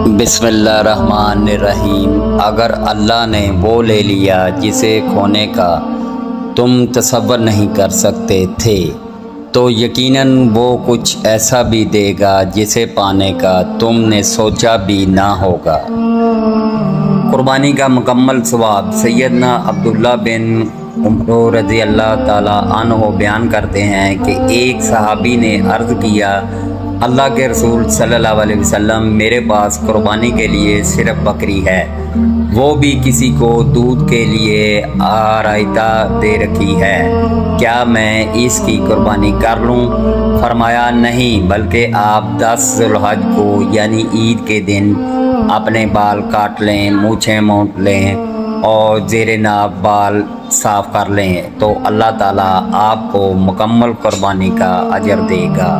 بسم اللہ الرحمن الرحیم۔ اگر اللہ نے وہ لے لیا جسے کھونے کا تم تصور نہیں کر سکتے تھے تو یقیناً وہ کچھ ایسا بھی دے گا جسے پانے کا تم نے سوچا بھی نہ ہوگا۔ قربانی کا مکمل ثواب سیدنا عبداللہ بن عمر رضی اللہ تعالیٰ عنہ بیان کرتے ہیں کہ ایک صحابی نے عرض کیا، اللہ کے رسول صلی اللہ علیہ وسلم، میرے پاس قربانی کے لیے صرف بکری ہے، وہ بھی کسی کو دودھ کے لیے آرائیتا دے رکھی ہے، کیا میں اس کی قربانی کر لوں؟ فرمایا نہیں، بلکہ آپ 10 ذوالحج کو یعنی عید کے دن اپنے بال کاٹ لیں، مونچھیں مونٹ لیں اور زیر ناف بال صاف کر لیں تو اللہ تعالیٰ آپ کو مکمل قربانی کا اجر دے گا۔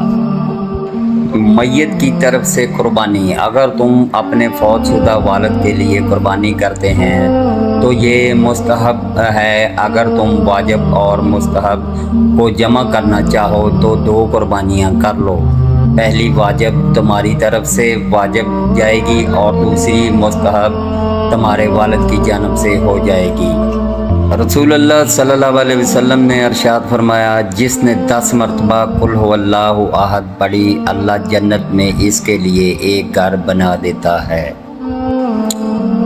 میت کی طرف سے قربانی، اگر تم اپنے فوت شدہ والد کے لیے قربانی کرتے ہیں تو یہ مستحب ہے۔ اگر تم واجب اور مستحب کو جمع کرنا چاہو تو 2 قربانیاں کر لو، پہلی واجب تمہاری طرف سے واجب جائے گی اور دوسری مستحب تمہارے والد کی جانب سے ہو جائے گی۔ رسول اللہ صلی اللہ علیہ وسلم نے ارشاد فرمایا، جس نے 10 مرتبہ قل هو اللہ احد پڑھی، اللہ جنت میں اس کے لیے ایک گھر بنا دیتا ہے۔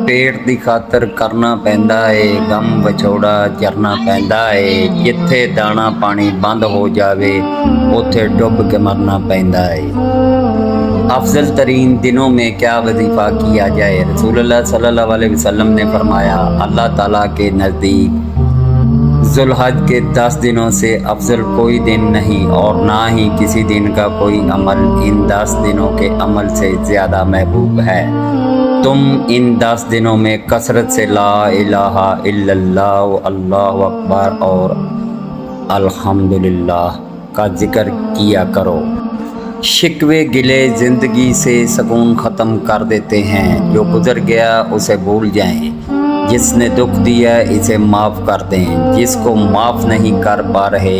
پیٹ دی خاطر کرنا پیندا ہے، غم وچھوڑا جرنا پیندا ہے، جتھے دانا پانی بند ہو جاوے اوتھے ڈب کے مرنا پیندا ہے۔ افضل ترین دنوں میں کیا وظیفہ کیا جائے؟ رسول اللہ صلی اللہ علیہ وسلم نے فرمایا، اللہ تعالیٰ کے نزدیک ذوالحج کے 10 دنوں سے افضل کوئی دن نہیں اور نہ ہی کسی دن کا کوئی عمل ان 10 دنوں کے عمل سے زیادہ محبوب ہے۔ تم ان 10 دنوں میں کثرت سے لا الہ الا اللہ، اللہ اکبر اور الحمدللہ کا ذکر کیا کرو۔ شکوے گلے زندگی سے سکون ختم کر دیتے ہیں، جو گزر گیا اسے بھول جائیں، جس نے دکھ دیا اسے معاف کر دیں، جس کو معاف نہیں کر پا رہے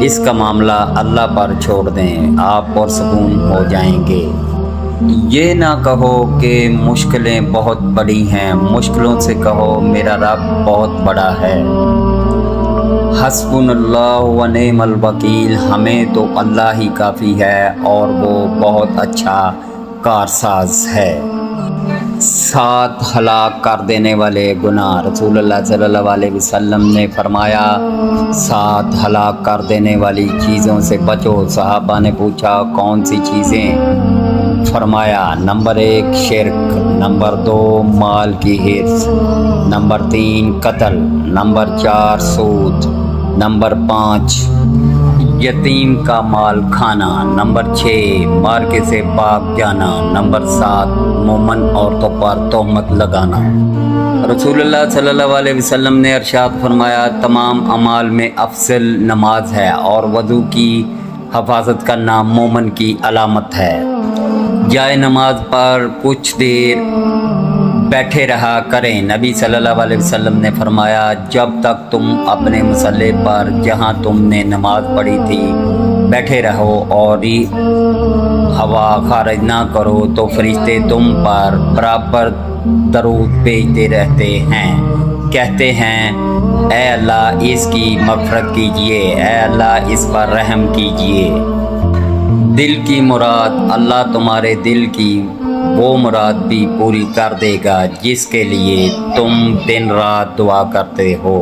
اس کا معاملہ اللہ پر چھوڑ دیں، آپ پرسکون ہو جائیں گے۔ یہ نہ کہو کہ مشکلیں بہت بڑی ہیں، مشکلوں سے کہو میرا رب بہت بڑا ہے۔ حسبنا اللہ و نعم الوکیل، ہمیں تو اللہ ہی کافی ہے اور وہ بہت اچھا کارساز ہے۔ 7 ہلاک کر دینے والے گناہ، رسول اللہ صلی اللہ علیہ وسلم نے فرمایا 7 ہلاک کر دینے والی چیزوں سے بچو۔ صحابہ نے پوچھا کون سی چیزیں؟ فرمایا نمبر 1 شرک، نمبر 2 مال کی حرص، نمبر 3 قتل، نمبر 4 سود، نمبر 5 یتیم کا مال کھانا، نمبر 6 مارکے سے پاک جانا، نمبر 7 مومن عورتوں پر تہمت لگانا۔ رسول اللہ صلی اللہ علیہ وسلم نے ارشاد فرمایا، تمام اعمال میں افضل نماز ہے اور وضو کی حفاظت کرنا مومن کی علامت ہے۔ جائے نماز پر کچھ دیر بیٹھے رہا کریں۔ نبی صلی اللہ علیہ وسلم نے فرمایا، جب تک تم اپنے مصلی پر جہاں تم نے نماز پڑھی تھی بیٹھے رہو اور ہوا خارج نہ کرو تو فرشتے تم پر برابر درود بھیجتے رہتے ہیں، کہتے ہیں اے اللہ اس کی مغفرت کیجئے، اے اللہ اس پر رحم کیجئے۔ دل کی مراد، اللہ تمہارے دل کی وہ مراد بھی پوری کر دے گا جس کے لیے تم دن رات دعا کرتے ہو۔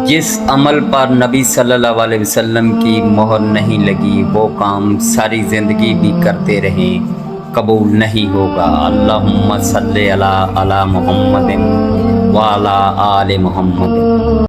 جس عمل پر نبی صلی اللہ علیہ وسلم کی مہر نہیں لگی وہ کام ساری زندگی بھی کرتے رہیں قبول نہیں ہوگا۔ اللہم صلی علی محمد وعلی آل محمد۔